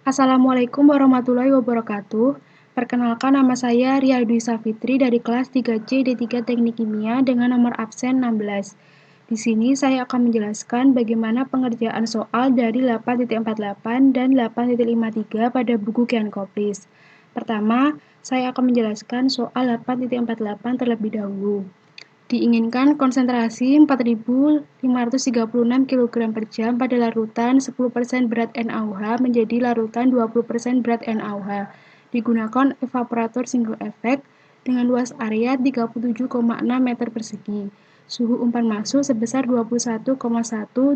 Assalamualaikum warahmatullahi wabarakatuh. Perkenalkan, nama saya Ria Dwi Safitri dari kelas 3C D3 Teknik Kimia dengan nomor absen 16. Di sini saya akan menjelaskan bagaimana pengerjaan soal dari 8.48 dan 8.53 pada buku Kiankoplis. Pertama, saya akan menjelaskan soal 8.48 terlebih dahulu. Diinginkan konsentrasi 4.536 kg per jam pada larutan 10% berat NaOH menjadi larutan 20% berat NaOH. Digunakan evaporator single effect dengan luas area 37,6 meter persegi. Suhu umpan masuk sebesar 21,1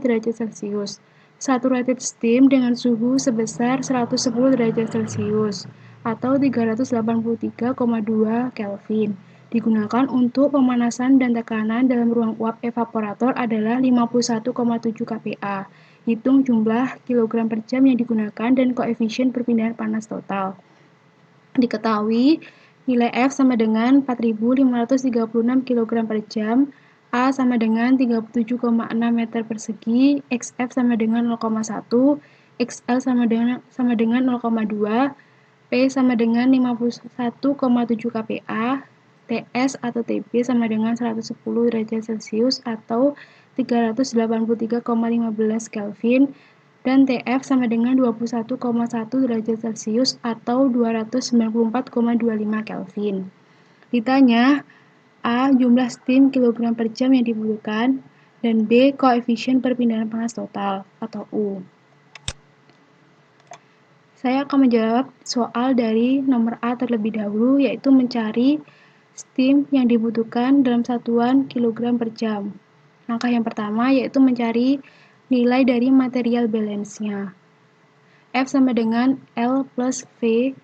derajat Celcius. Saturated steam dengan suhu sebesar 110 derajat Celcius atau 383,2 Kelvin. Digunakan untuk pemanasan dan tekanan dalam ruang uap evaporator adalah 51,7 kPa. Hitung jumlah kilogram per jam yang digunakan dan koefisien perpindahan panas total. Diketahui nilai F sama dengan 4.536 kg per jam, A sama dengan 37,6 meter persegi, XF sama dengan 0,1, XL sama dengan 0,2, P sama dengan 51,7 kPa, TS atau TB sama dengan 110 derajat Celcius atau 383,15 Kelvin, dan TF sama dengan 21,1 derajat Celcius atau 294,25 Kelvin. Ditanya, A. Jumlah steam kilogram per jam yang dibutuhkan, dan B. Koefisien perpindahan panas total atau U. Saya akan menjawab soal dari nomor A terlebih dahulu, yaitu mencari steam yang dibutuhkan dalam satuan kilogram per jam. Langkah yang pertama yaitu mencari nilai dari material balance-nya. F sama dengan L plus V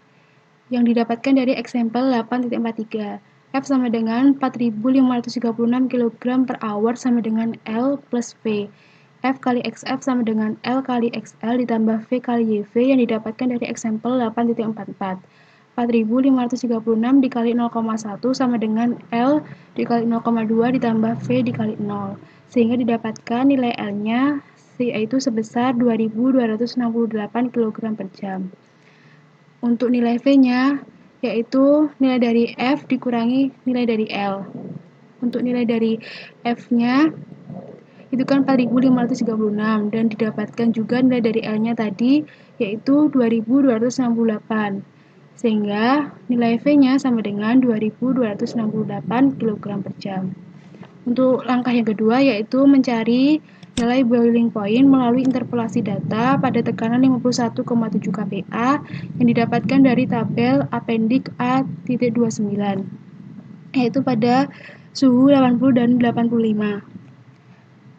yang didapatkan dari example 8.43. F sama dengan 4.536 kg per hour sama dengan L plus V. F kali XF sama dengan L kali XL ditambah V kali YV yang didapatkan dari example 8.44. 4.536 dikali 0,1 sama dengan L dikali 0,2 ditambah V dikali 0. Sehingga didapatkan nilai L-nya yaitu sebesar 2.268 kg per jam. Untuk nilai V-nya yaitu nilai dari F dikurangi nilai dari L. Untuk nilai dari F-nya itu kan 4.536 dan didapatkan juga nilai dari L-nya tadi yaitu 2.268. Sehingga nilai V-nya sama dengan 2.268 kg per jam. Untuk langkah yang kedua yaitu mencari nilai boiling point melalui interpolasi data pada tekanan 51,7 kPa yang didapatkan dari tabel Appendix A.29, yaitu pada suhu 80 dan 85.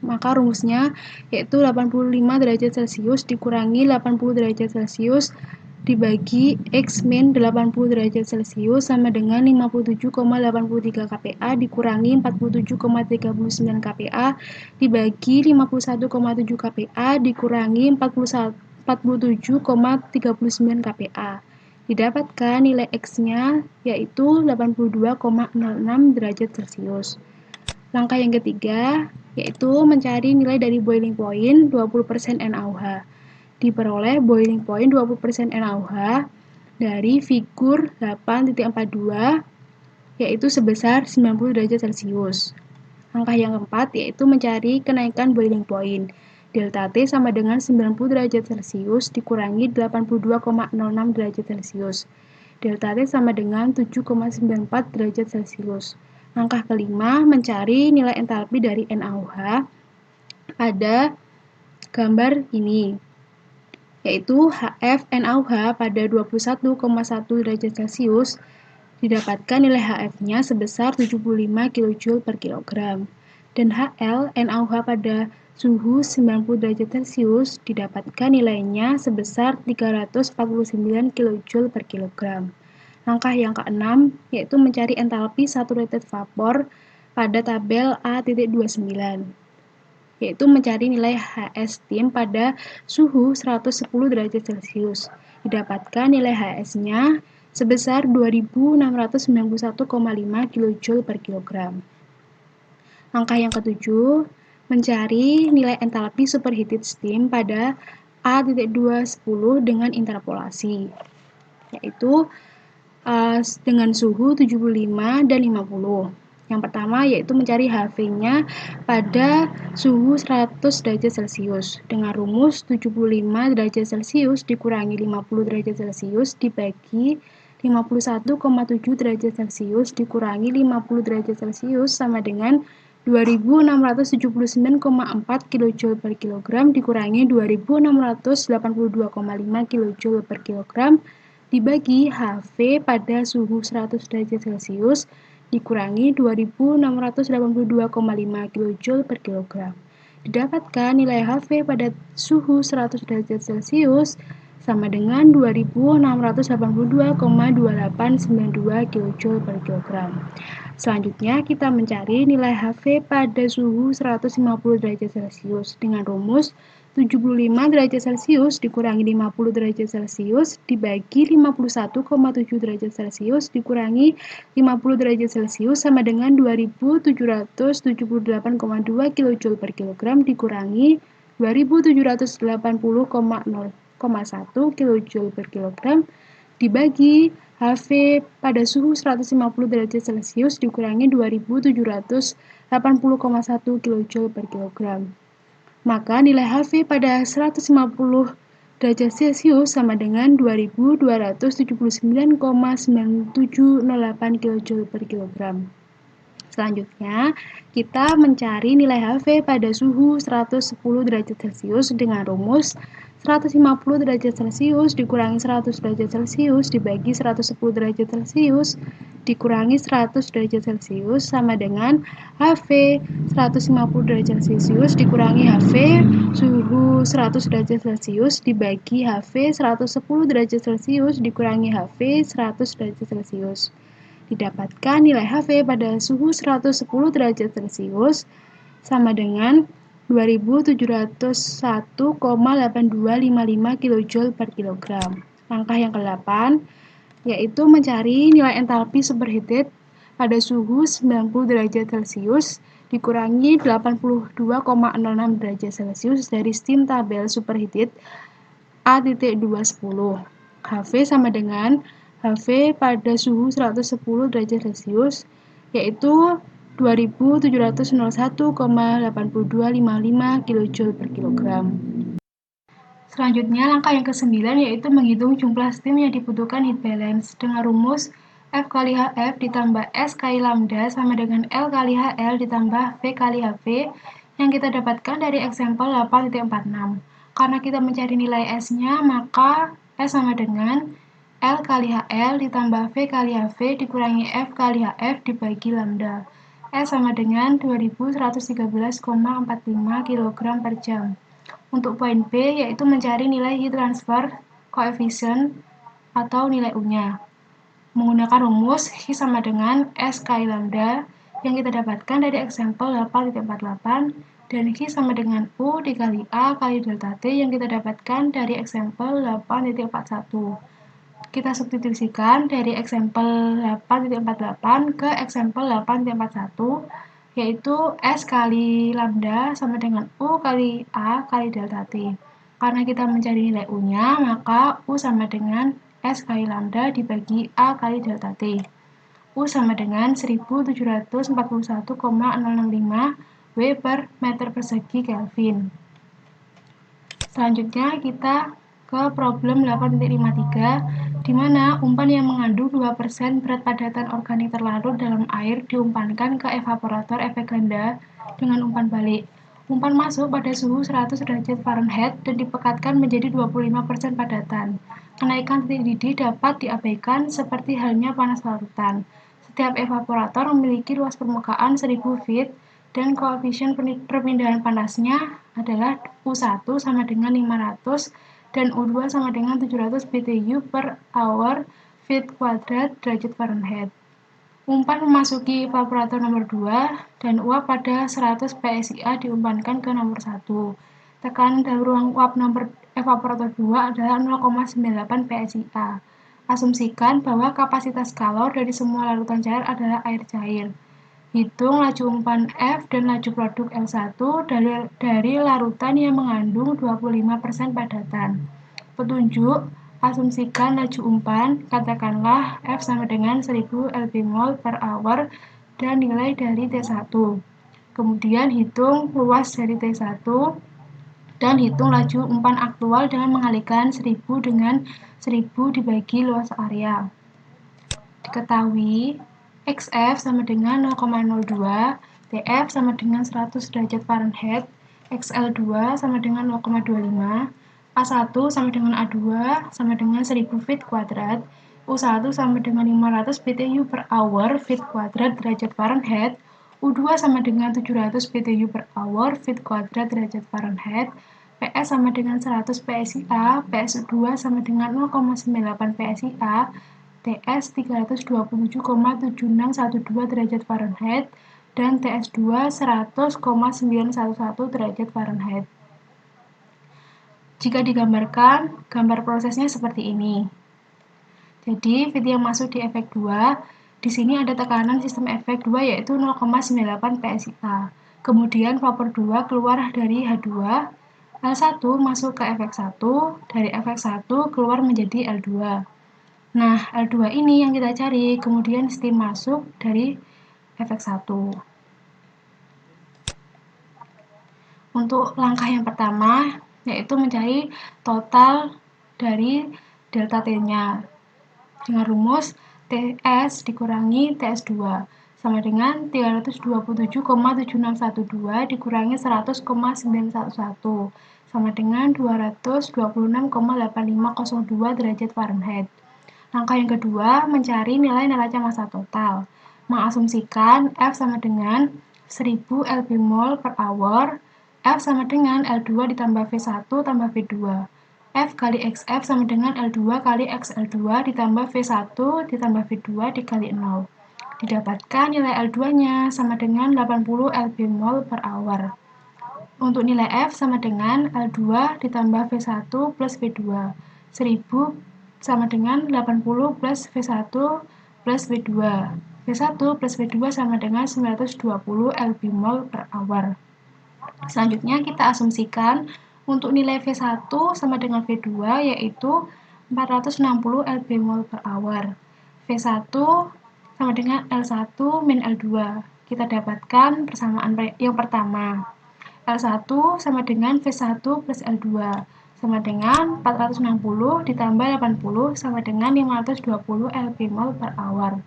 Maka rumusnya yaitu 85 derajat Celcius dikurangi 80 derajat Celcius dibagi X min 80 derajat Celcius sama dengan 57,83 kPa dikurangi 47,39 kPa dibagi 51,7 kPa dikurangi 47,39 kPa. Didapatkan nilai X-nya yaitu 82,06 derajat Celcius. Langkah yang ketiga yaitu mencari nilai dari boiling point 20% NaOH. Diperoleh boiling point 20% NaOH dari figur 8.42 yaitu sebesar 90 derajat Celcius. Langkah yang keempat yaitu mencari kenaikan boiling point. Delta T sama dengan 90 derajat Celcius dikurangi 82,06 derajat Celcius. Delta T sama dengan 7,94 derajat Celcius. Langkah kelima mencari nilai entalpi dari NaOH pada gambar ini, yaitu HF NaOH pada 21,1 derajat Celcius didapatkan nilai HF-nya sebesar 75 kJ per kilogram. Dan HL NaOH pada suhu 90 derajat Celcius didapatkan nilainya sebesar 349 kJ per kilogram. Langkah yang keenam yaitu mencari entalpi saturated vapor pada tabel A.29, yaitu mencari nilai HS steam pada suhu 110 derajat Celcius. Didapatkan nilai HS-nya sebesar 2.691,5 kJ per kilogram. Langkah yang ketujuh, mencari nilai entalpi superheated steam pada A.210 dengan interpolasi, yaitu dengan suhu 75 dan 50. Yang pertama yaitu mencari HV-nya pada suhu 100 derajat Celcius dengan rumus 75 derajat Celcius dikurangi 50 derajat Celcius dibagi 51,7 derajat Celcius dikurangi 50 derajat Celcius sama dengan 2679,4 kJ per kilogram dikurangi 2682,5 kJ per kilogram dibagi HV pada suhu 100 derajat Celcius dikurangi 2682,5 kJ per kilogram. Didapatkan nilai HV pada suhu 100 derajat Celcius sama dengan 2682,2892 kJ per kilogram. Selanjutnya kita mencari nilai HV pada suhu 150 derajat Celcius dengan rumus 75 derajat Celcius dikurangi 50 derajat Celcius dibagi 51,7 derajat Celcius dikurangi 50 derajat Celcius sama dengan 2778,2 kJ per kilogram dikurangi 2780,1 kJ per kilogram dibagi HV pada suhu 150 derajat Celcius dikurangi 2780,1 kJ per kilogram. Maka nilai HV pada 150 derajat Celcius sama dengan 2279,9708 kJ per kilogram. Selanjutnya, kita mencari nilai HV pada suhu 110 derajat Celcius dengan rumus 150 derajat Celcius dikurangi 100 derajat Celcius dibagi 110 derajat Celcius dikurangi 100 derajat Celcius sama dengan HV 150 derajat Celcius dikurangi HV suhu 100 derajat Celcius dibagi HV 110 derajat Celcius dikurangi HV 100 derajat Celcius. Didapatkan nilai HV pada suhu 110 derajat Celcius sama dengan 2701,8255 kJ per kilogram. Langkah yang ke-8 yaitu mencari nilai entalpi superheated pada suhu 90 derajat Celcius dikurangi 82,06 derajat Celcius dari steam tabel superheated A.210. HV sama dengan HV pada suhu 110 derajat Celcius yaitu 2701,8255 kJ per kilogram. Selanjutnya, langkah yang ke-9 yaitu menghitung jumlah steam yang dibutuhkan heat balance dengan rumus F kali HF ditambah S kali lambda sama dengan L kali HL ditambah V kali HV yang kita dapatkan dari example 8.46. Karena kita mencari nilai S-nya, maka S sama dengan L kali HL ditambah V kali HV dikurangi F kali HF dibagi lambda. S sama dengan 2113,45 kg per jam. Untuk poin B yaitu mencari nilai heat transfer coefficient atau nilai U-nya. Menggunakan rumus H sama dengan S kali lambda yang kita dapatkan dari example 8.48 dan H sama dengan U dikali A kali delta T yang kita dapatkan dari example 8.41. Kita substitusikan dari example 8.48 ke example 8.41 yaitu S kali lambda sama dengan U kali A kali delta T. Karena kita mencari nilai U-nya, maka U sama dengan S kali lambda dibagi A kali delta T. U sama dengan 1741,065 W per meter persegi Kelvin. Selanjutnya kita ke problem 8.53 di mana umpan yang mengandung 2% berat padatan organik terlarut dalam air diumpankan ke evaporator efek ganda dengan umpan balik. Umpan masuk pada suhu 100 derajat Fahrenheit dan dipekatkan menjadi 25% padatan. Kenaikan titik didih dapat diabaikan seperti halnya panas larutan. Setiap evaporator memiliki luas permukaan 1000 feet dan koefisien perpindahan panasnya adalah U1 sama dengan 500 dan U2 sama dengan 700 BTU per hour feet kuadrat derajat Fahrenheit. Umpan memasuki evaporator nomor 2 dan uap pada 100 PSIA diumpankan ke nomor 1. Tekanan dalam ruang uap nomor evaporator 2 adalah 0,98 PSIA. Asumsikan bahwa kapasitas kalor dari semua larutan cair adalah air cair. Hitung laju umpan F dan laju produk L1 dari larutan yang mengandung 25% padatan. Petunjuk, asumsikan laju umpan, katakanlah F sama dengan 1000 lbmol per hour dan nilai dari T1. Kemudian hitung luas dari T1 dan hitung laju umpan aktual dengan mengalihkan 1000 dengan 1000 dibagi luas area. Diketahui XF sama dengan 0,02, TF sama dengan 100 derajat Fahrenheit, XL2 sama dengan 0,25, A1 sama dengan A2 sama dengan 1000 feet kuadrat, U1 sama dengan 500 BTU per hour feet kuadrat derajat Fahrenheit, U2 sama dengan 700 BTU per hour feet kuadrat derajat Fahrenheit, PS sama dengan 100 PSIA, PS2 sama dengan 0,98 PSIA, TS 327,7612 derajat Fahrenheit, dan TS2 100,911 derajat Fahrenheit. Jika digambarkan, gambar prosesnya seperti ini. Jadi, feed yang masuk di efek 2, di sini ada tekanan sistem efek 2 yaitu 0,98 PSIA. Kemudian vapor 2 keluar dari H2, L1 masuk ke efek 1, dari efek 1 keluar menjadi L2. Nah, L2 ini yang kita cari, kemudian steam masuk dari efek 1. Untuk langkah yang pertama, yaitu mencari total dari delta T-nya. Dengan rumus TS dikurangi TS2 sama dengan 327,7612 dikurangi 100,911 sama dengan 226,8502 derajat Fahrenheit. Langkah yang kedua, mencari nilai neraca massa total. Mengasumsikan F sama dengan 1000 lbmol per hour, F sama dengan L2 ditambah V1 tambah V2. F kali XF sama dengan L2 kali XL2 ditambah V1 ditambah V2 dikali 0. Didapatkan nilai L2-nya sama dengan 80 lbmol per hour. Untuk nilai F sama dengan L2 ditambah V1 plus V2. 1000 sama dengan 80 plus V1 plus V2. V1 plus V2 sama dengan 920 lbmol per hour. Selanjutnya kita asumsikan untuk nilai V1 sama dengan V2 yaitu 460 lbmol per hour. V1 sama dengan L1 min L2. Kita dapatkan persamaan yang pertama. L1 sama dengan V1 plus L2 sama dengan 460 ditambah 80 sama dengan 520 lbmol per hour.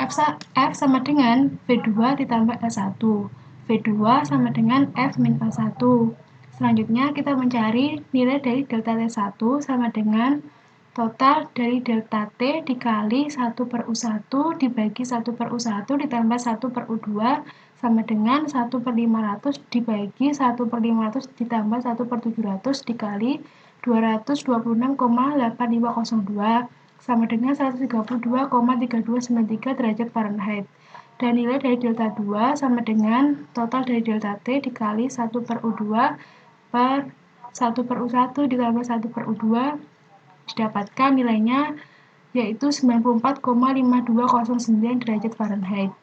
F sama dengan V2 ditambah L1. V2 sama dengan F min L1. Selanjutnya kita mencari nilai dari delta T1 sama dengan total dari delta T dikali 1 per U1 dibagi 1 per U1 ditambah 1 per U2 sama dengan 1 per 500 dibagi 1 per 500 ditambah 1 per 700 dikali 226,8502 sama dengan 132,3293 derajat Fahrenheit. Dan nilai dari delta 2 sama dengan total dari delta T dikali 1 per U2 per 1 per U1 ditambah 1 per U2 didapatkan nilainya yaitu 94,5209 derajat Fahrenheit.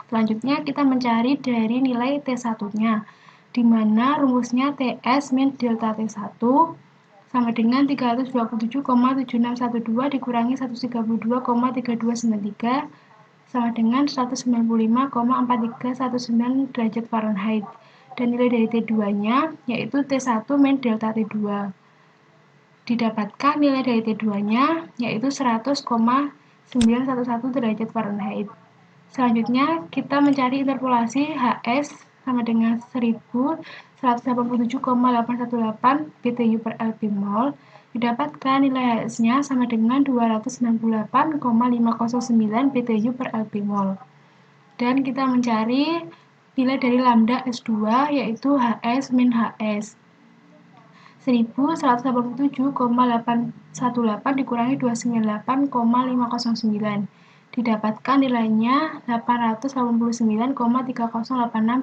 Selanjutnya kita mencari dari nilai T1-nya, di mana rumusnya TS min delta T1 sama dengan 327,7612 dikurangi 132,3293 sama dengan 195,4319 derajat Fahrenheit. Dan nilai dari T2-nya yaitu T1 min delta T2. Didapatkan nilai dari T2-nya yaitu 100,911 derajat Fahrenheit. Selanjutnya kita mencari interpolasi HS sama dengan 1187,818 BTU per lbmol. Didapatkan nilai HS-nya sama dengan 298,509 BTU per lbmol. Dan kita mencari nilai dari lambda S2 yaitu HS min HS. 1187,818 dikurangi 298,509. Didapatkan nilainya 889,3086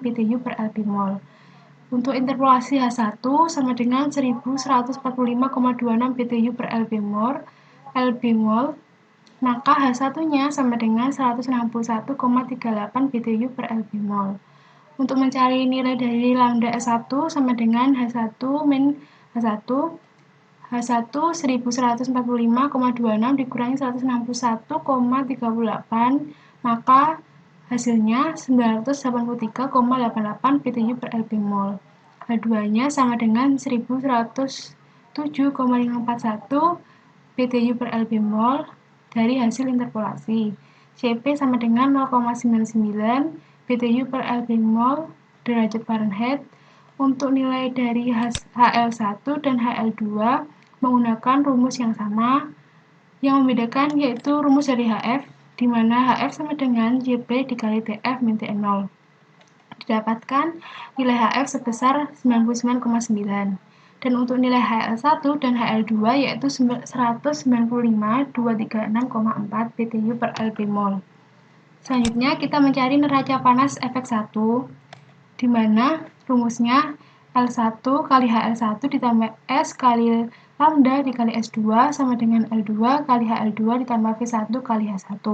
BTU per lbmol. Untuk interpolasi H1 sama dengan 1145,26 BTU per lbmol. maka H1-nya sama dengan 161,38 BTU per lbmol. Untuk mencari nilai dari lambda S1 sama dengan H1 min H1, H1 1145,26 dikurangi 161,38, maka hasilnya 983,88 BTU per lbmol. H2-nya sama dengan 1107,541 BTU per lbmol dari hasil interpolasi. Cp sama dengan 0,99 BTU per lbmol derajat Fahrenheit. Untuk nilai dari HL1 dan HL2 menggunakan rumus yang sama. Yang membedakan yaitu rumus dari HF, di mana HF sama dengan JP dikali TF min TN0. Didapatkan nilai HF sebesar 99,9. Dan untuk nilai HL1 dan HL2 yaitu 195,236,4 BTU per lbmol. Selanjutnya kita mencari neraca panas efek 1, di mana rumusnya L1 kali HL1 ditambah S kali lambda dikali S2 sama dengan L2 kali HL2 ditambah V1 kali H1.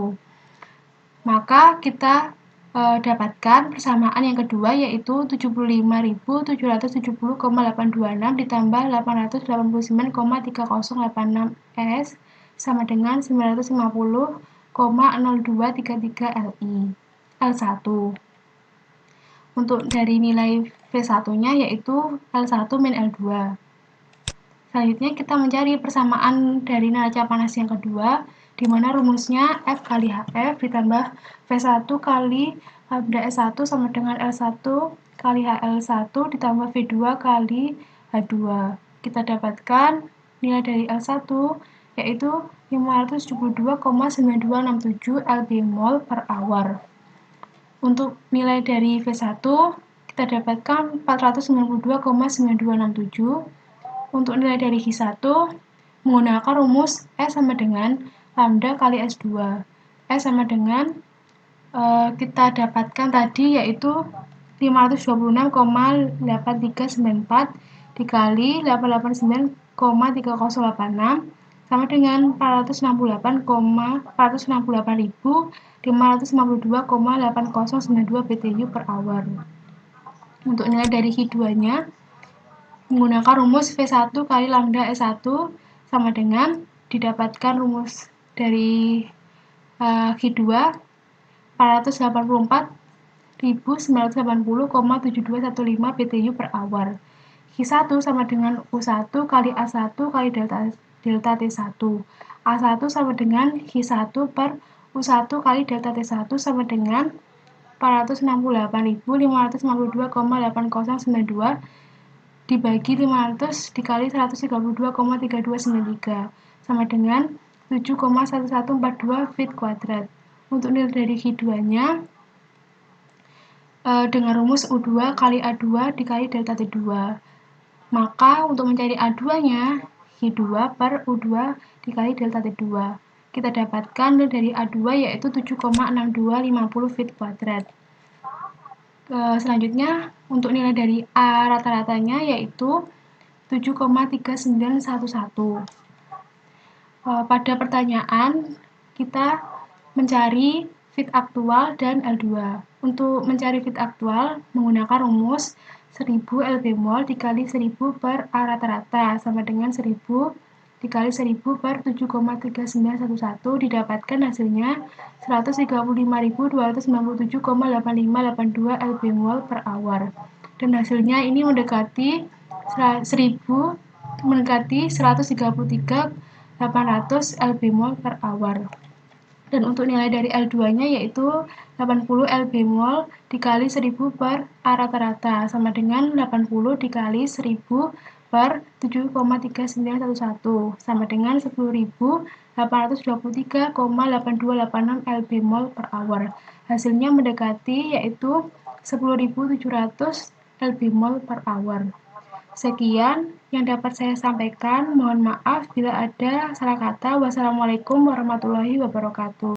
Maka kita dapatkan persamaan yang kedua yaitu 75.770,826 ditambah 889,3086 S sama dengan 950,0233 Li L1. Untuk dari nilai V1-nya yaitu L1 min L2. Selanjutnya kita mencari persamaan dari neraca panas yang kedua, di mana rumusnya F kali HF ditambah V1 kali lambda S1 sama dengan L1 kali HL1 ditambah V2 kali H2. Kita dapatkan nilai dari L1 yaitu 572,9267 lbmol per hour. Untuk nilai dari V1 kita dapatkan 492,9267. Untuk nilai dari H1 menggunakan rumus S sama dengan lambda kali S2. S sama dengan kita dapatkan tadi yaitu 526,8394 dikali 889,3086 sama dengan 468.468.552,8092 BTU per hour. Untuk nilai dari H2-nya menggunakan rumus V1 kali lambda S1 sama dengan didapatkan rumus dari H2 484.980,7215 BTU per hour. H1 sama dengan U1 kali A1 kali delta T1. A1 sama dengan H1 per U1 kali delta T1 sama dengan 468.552,8092 dibagi 500 dikali 132,3293 sama dengan 7,1142 feet kuadrat. Untuk nilai dari H2-nya dengan rumus U2 kali A2 dikali delta T2. Maka untuk mencari A2-nya H2 per U2 dikali delta T2. Kita dapatkan nilai dari A2 yaitu 7,6250 feet kuadrat. Selanjutnya untuk nilai dari A rata-ratanya yaitu 7,3911. Pada pertanyaan kita mencari fit aktual dan L2. Untuk mencari fit aktual menggunakan rumus 1000 lbmol dikali 1000 per A rata-rata sama dengan 1000 dikali 1000 per 7,3911 didapatkan hasilnya 135.297,8582 lbmol per hour. Dan hasilnya ini mendekati 133.800 lbmol per hour. Dan untuk nilai dari L2-nya yaitu 80 lbmol dikali 1000 per A rata-rata sama dengan 80 dikali 1000 per 7,3911 sama dengan 10.823,8286 lbmol per hour. Hasilnya mendekati yaitu 10.700 lbmol per hour. Sekian yang dapat saya sampaikan. Mohon maaf bila ada salah kata. Wassalamualaikum warahmatullahi wabarakatuh.